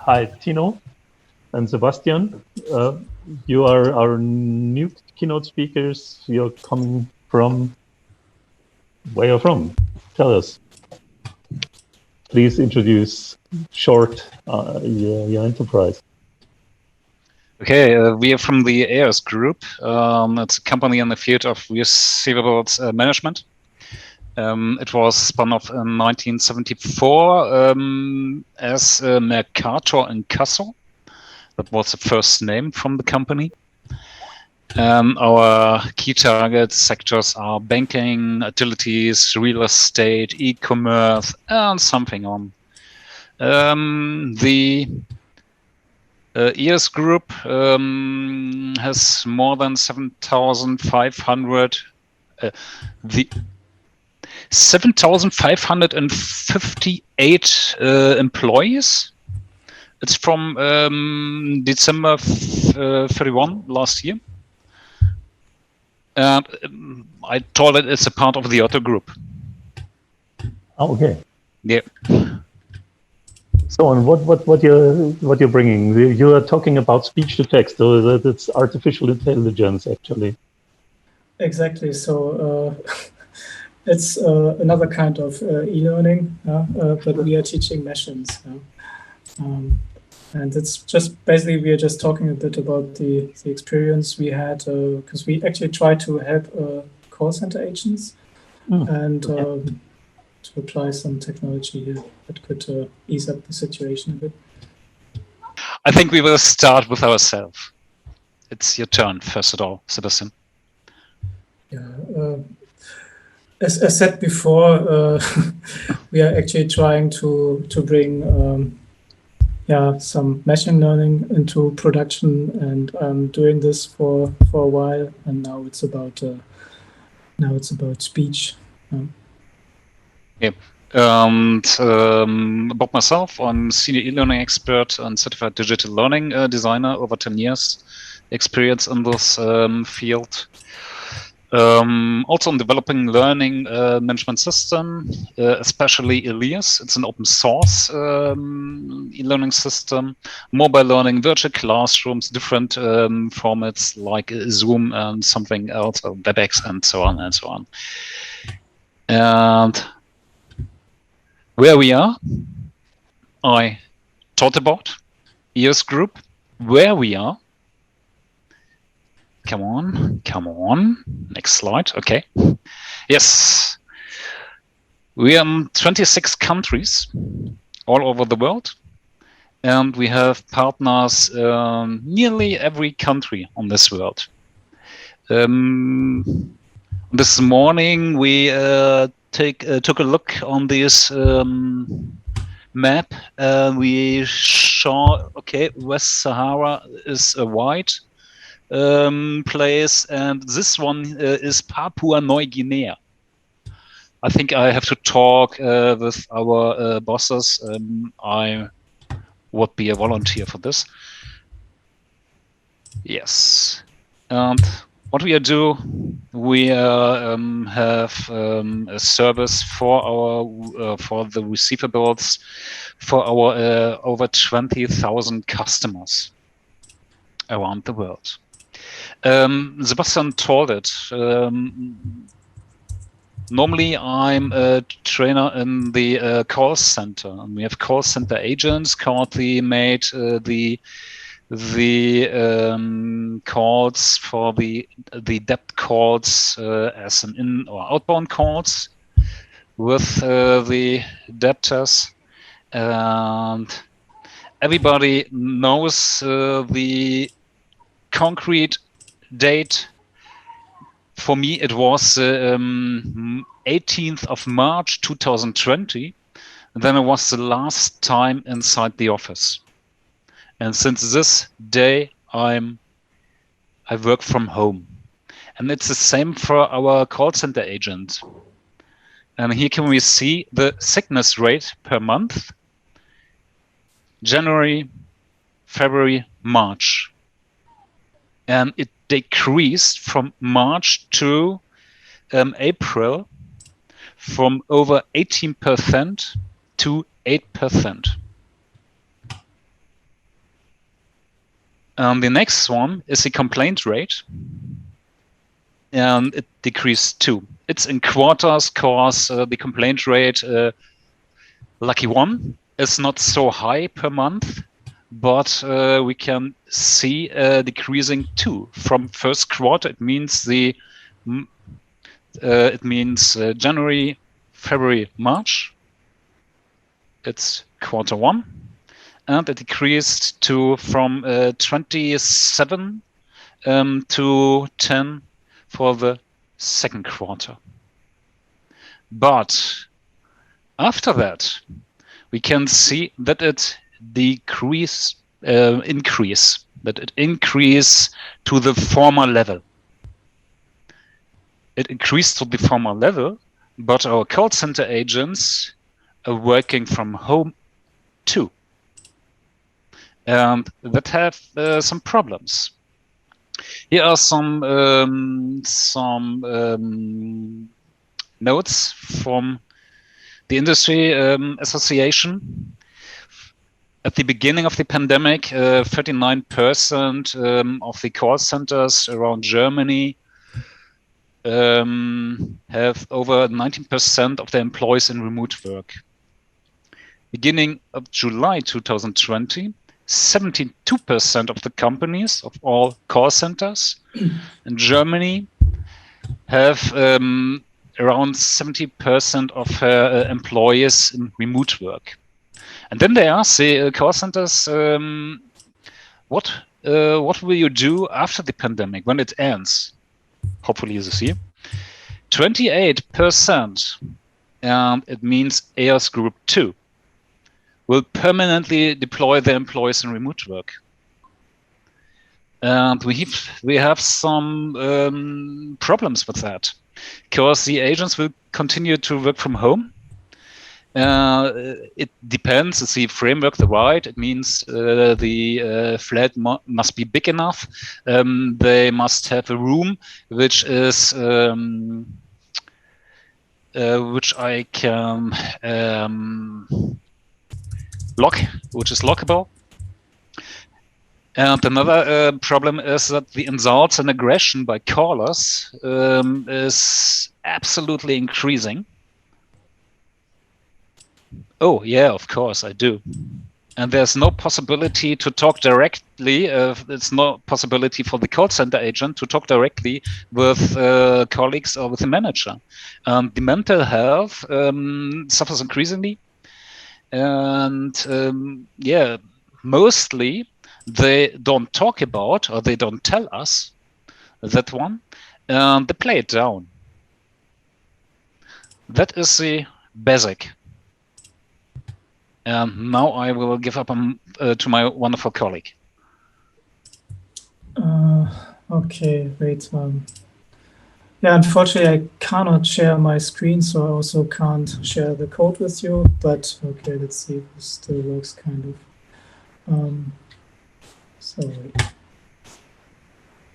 Hi, Tino and Sebastian. You are our new keynote speakers. You're coming from where you're from. Tell us. Please introduce short your enterprise. Okay, we are from the EOS Group. It's a company in the field of receivables management. It was spun off in 1974 as Mercator Incasso. That was the first name from the company. Our key target sectors are banking, utilities, real estate, e-commerce, and something on. The EOS Group has more than 7,500 7,558 employees. It's from December 31 last year. And I told it it's a part of the Otto Group. Oh, okay. Yeah. So, and what you're bringing? You are talking about speech to text, so that it's artificial intelligence, actually. Exactly. So it's another kind of e-learning, but we are teaching machines. And it's just basically we are just talking a bit about the experience we had because we actually try to help call center agents and to apply some technology here that could ease up the situation a bit. I think we will start with ourselves. It's your turn, first of all, Sebastian. Yeah. As I said before, we are actually trying to bring some machine learning into production, and I'm doing this for a while, and now it's about speech. Yeah. About myself, I'm senior e-learning expert and certified digital learning designer, over 10 years experience in this field. Also in developing learning management system, especially ELEAS. It's an open source e-learning system, mobile learning, virtual classrooms, different formats like Zoom and something else, or WebEx and so on and so on. And where we are, I thought about EOS Group, where we are. Come on. Next slide. Okay. Yes. We are in 26 countries all over the world. And we have partners nearly every country on this world. This morning we took a look on this map. We saw, okay, West Sahara is a white place, and this one is Papua New Guinea. I think I have to talk with our bosses. I would be a volunteer for this. Yes. And what we do, we have a service for our for the receivables for our over 20,000 customers around the world. Sebastian told it. Normally, I'm a trainer in the call center, and we have call center agents currently made the calls for the debt calls as an in or outbound calls with the debtors, and everybody knows the concrete date. For me, it was 18th of March 2020. Then it was the last time inside the office. And since this day, I work from home. And it's the same for our call center agent. And here can we see the sickness rate per month. January, February, March. And it decreased from March to April from over 18% to 8%. The next one is the complaint rate, and it decreased too. It's in quarters, cause the complaint rate, lucky one, is not so high per month, but we can see decreasing too. From first quarter, it means January, February, March. It's quarter one, and it decreased from 27 to 10 for the second quarter. But after that, we can see that it increase to the former level. It increased to the former level, but our call center agents are working from home too, and that have some problems. Here are some notes from the industry association. At the beginning of the pandemic, 39% of the call centers around Germany have over 19% of their employees in remote work. Beginning of July 2020, 72% of the companies of all call centers in Germany have around 70% of employees in remote work. And then they ask the call centers, what will you do after the pandemic when it ends? Hopefully this year. 28%, and it means EOS Group 2, will permanently deploy their employees in remote work. And we have some problems with that, because the agents will continue to work from home. It depends. It's the framework, the right. It means the flat must be big enough. They must have a room which is which I can lock, which is lockable. And another problem is that the insults and aggression by callers is absolutely increasing. Oh, yeah, of course, I do. And there's no possibility to talk directly. It's no possibility for the call center agent to talk directly with colleagues or with the manager. The mental health suffers increasingly. And yeah, mostly they don't talk about, or they don't tell us that one, and they play it down. That is the basic. And now I will give up to my wonderful colleague. Okay, wait. Yeah, unfortunately, I cannot share my screen, so I also can't share the code with you. But okay, let's see if this still works, kind of. Sorry.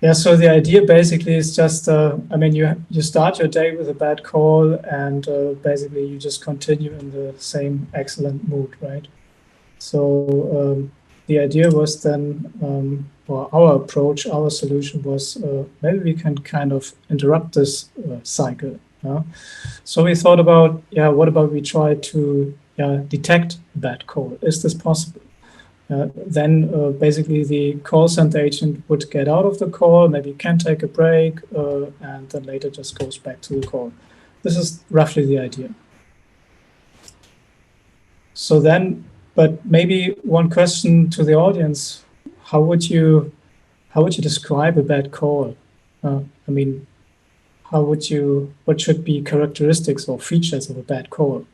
Yeah, so the idea basically is just, I mean, you start your day with a bad call, and basically you just continue in the same excellent mood, right? So the idea was then, or our approach, our solution was, maybe we can kind of interrupt this cycle. Yeah? So we thought about, yeah, what about we try to detect a bad call? Is this possible? Then basically the call center agent would get out of the call, maybe can take a break, and then later just goes back to the call. This is roughly the idea. So then, but maybe one question to the audience: how would you describe a bad call? I mean, what should be characteristics or features of a bad call?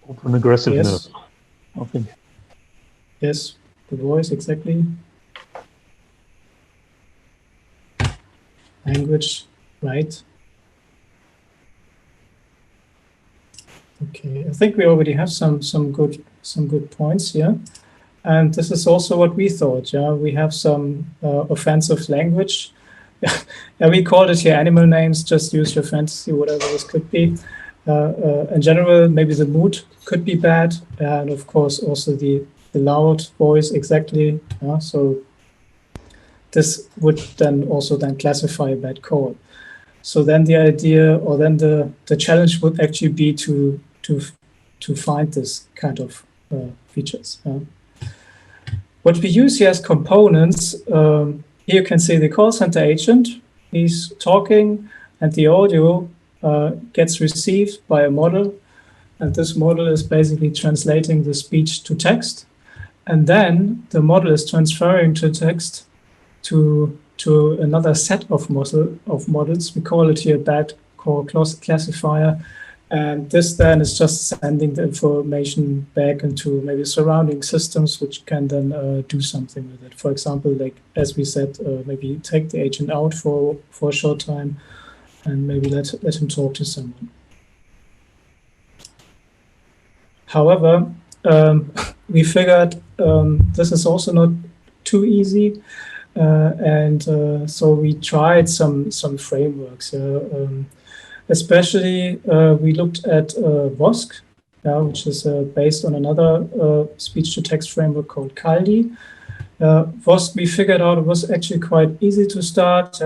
Open aggressiveness. Yes. I think. Yes, the voice, exactly. Language, right? Okay, I think we already have some good points here, and this is also what we thought. Yeah, we have some offensive language. Yeah, we called it here animal names. Just use your fantasy, whatever this could be. In general, maybe the mood could be bad, and of course also the loud voice exactly. So this would then also classify a bad call. So then the idea, or then the challenge would actually be to find this kind of features. What we use here as components, here you can see the call center agent. He's talking, and the audio gets received by a model, and this model is basically translating the speech to text, and then the model is transferring to text to another set of models. We call it here bad call classifier, and this then is just sending the information back into maybe surrounding systems, which can then do something with it. For example, like as we said, maybe take the agent out for a short time, and maybe let him talk to someone. However, we figured this is also not too easy, and so we tried some frameworks. Especially, we looked at WOSC, which is based on another speech-to-text framework called Caldi. WOSC, we figured out it was actually quite easy to start,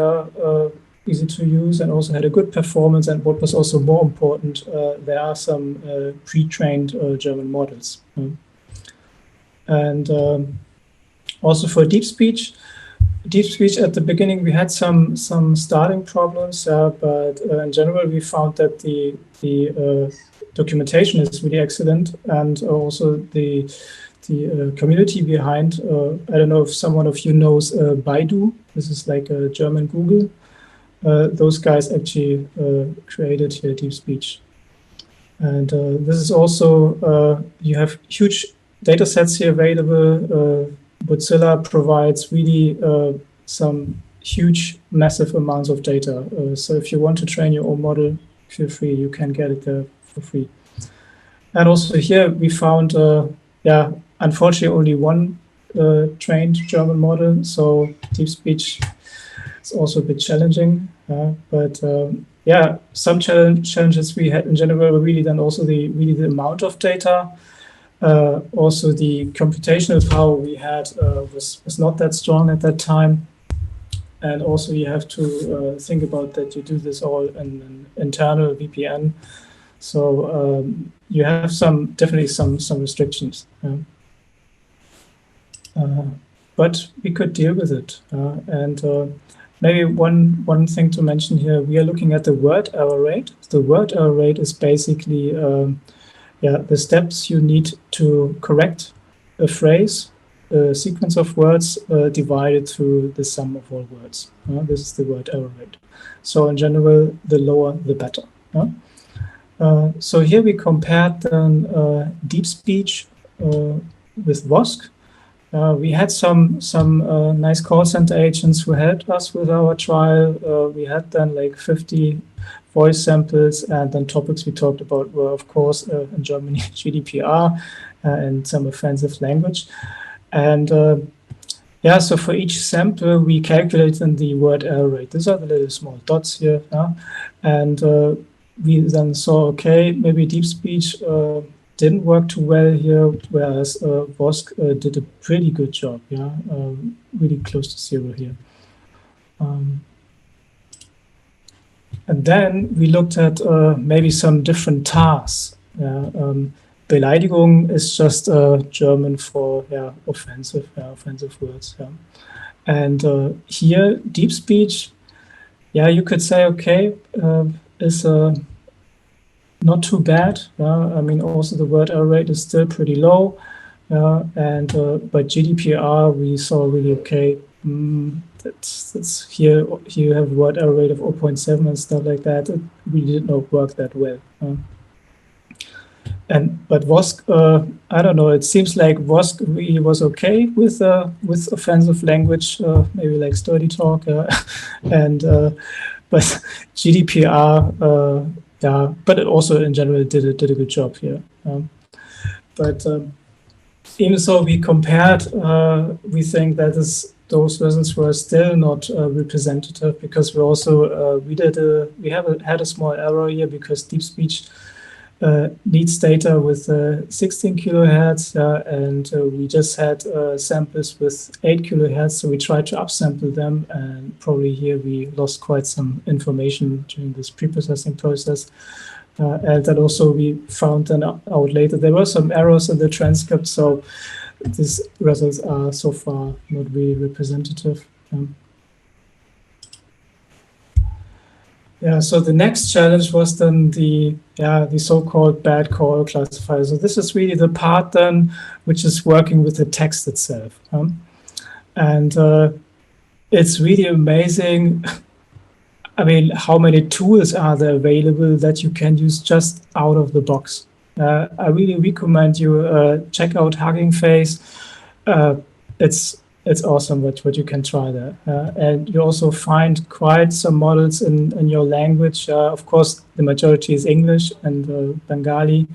easy to use, and also had a good performance. And what was also more important, there are some pre-trained German models. And also for deep speech at the beginning, we had some starting problems, but in general, we found that the documentation is really excellent, and also the community behind. I don't know if someone of you knows Baidu. This is like a German Google. Those guys actually created here deep speech, and this is also you have huge data sets here available. Mozilla provides really some huge, massive amounts of data. So if you want to train your own model, feel free, you can get it there for free. And also here we found, unfortunately only one trained German model. So deep speech is also a bit challenging. But some challenges we had in general were really then also the amount of data. Also, the computational power we had was not that strong at that time. And also you have to think about that you do this all in an internal VPN. So you have definitely some restrictions. But we could deal with it. And maybe one thing to mention here, we are looking at the word error rate. The word error rate is basically the steps you need to correct a phrase, a sequence of words divided through the sum of all words. This is the word error rate. So in general, the lower, the better. So here we compared deep speech with WOSC. We had some nice call center agents who helped us with our trial. We had then like 50 voice samples, and then topics we talked about were, of course, in Germany, GDPR and some offensive language. And so for each sample, we calculated the word error rate. These are the little small dots here. And we then saw, okay, maybe deep speech didn't work too well here, whereas WOSC did a pretty good job, really close to zero here. And then we looked at maybe some different tasks. Beleidigung is just German for offensive words. And here, deep speech, you could say, okay, is not too bad. I mean, also the word error rate is still pretty low. But GDPR, we saw really, okay, that's here you have word error rate of 0.7 and stuff like that. It really did not work that well. But WOSC, I don't know. It seems like WOSC really was okay with offensive language, maybe like sturdy talk, but GDPR, but it also in general did a good job here. But even so, we compared. We think that those results were still not representative, because we also had a small error here, because deep speech needs data with 16 kilohertz, and we just had samples with 8 kilohertz, so we tried to upsample them, and probably here we lost quite some information during this pre-processing process. And that also we found then out later. There were some errors in the transcript, so these results are so far not really representative. Yeah, so the next challenge was then the so-called bad call classifier. So this is really the part then which is working with the text itself. And it's really amazing. I mean, how many tools are there available that you can use just out of the box? I really recommend you check out Hugging Face. It's awesome what you can try there. And you also find quite some models in your language. Of course, the majority is English and Bengali,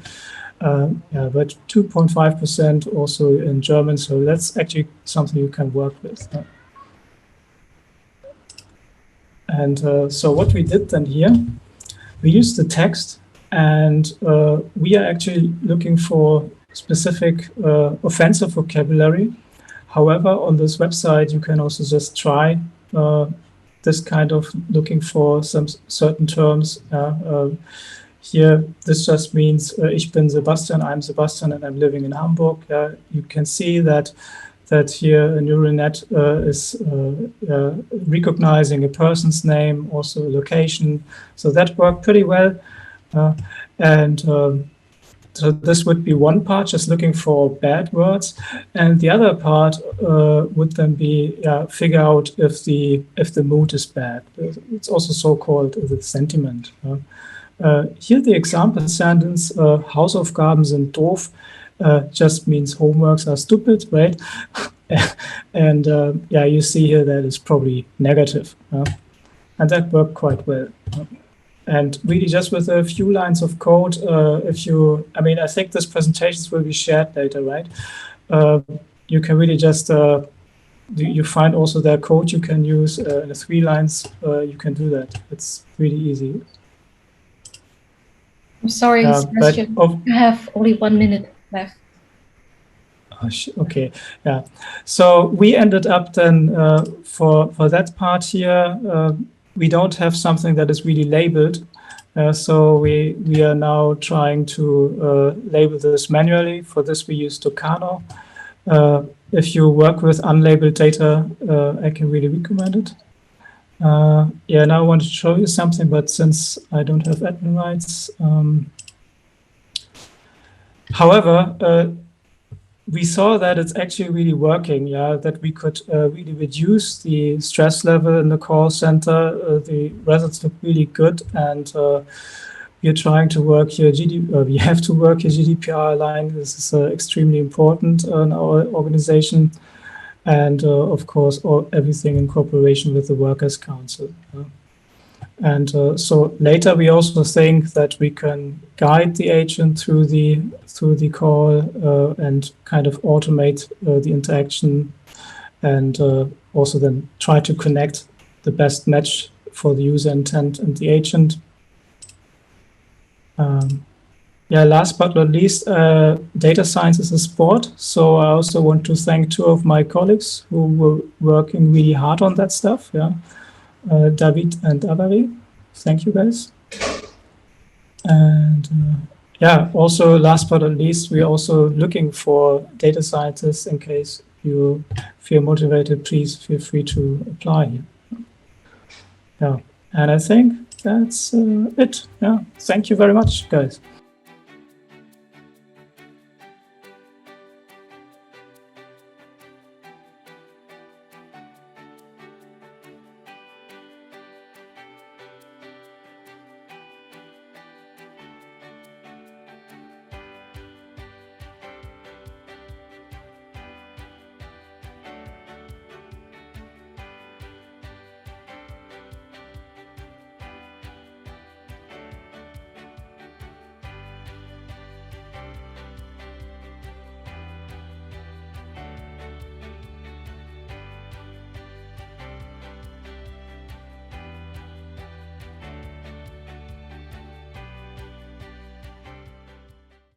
but 2.5% also in German. So that's actually something you can work with. And so what we did then here, we used the text, and we are actually looking for specific offensive vocabulary. However, on this website, you can also just try this kind of looking for some certain terms. Here, this just means ich bin Sebastian, I'm Sebastian, and I'm living in Hamburg. You can see that here a neural net is recognizing a person's name, also a location. So that worked pretty well. So this would be one part, just looking for bad words, and the other part would then be figure out if the mood is bad. It's also so-called the sentiment. Here the example sentence, Hausaufgaben sind doof, just means homeworks are stupid, right? And you see here that is probably negative, and that worked quite well. And really just with a few lines of code, I think this presentations will be shared later, right? You can really just, you find also their code you can use in the 3 lines, you can do that. It's really easy. I'm sorry, Sebastian, you have only 1 minute left. Okay, yeah. So we ended up then for that part here, we don't have something that is really labeled. So we are now trying to label this manually. For this, we use Tucano. If you work with unlabeled data, I can really recommend it. Now I want to show you something, but since I don't have admin rights, however, we saw that it's actually really working, that we could really reduce the stress level in the call center. The results look really good, and we are trying to work here. We have to work here GDPR line. This is extremely important in our organization, and of course, everything in cooperation with the Workers' Council. And so later we also think that we can guide the agent through the call and kind of automate the interaction, and also then try to connect the best match for the user intent and the agent. Last but not least, data science is a sport. So I also want to thank 2 of my colleagues who were working really hard on that stuff. David and Avari. Thank you, guys. And also last but not least, we're also looking for data scientists. In case you feel motivated, please feel free to apply here. And I think that's it. Thank you very much, guys.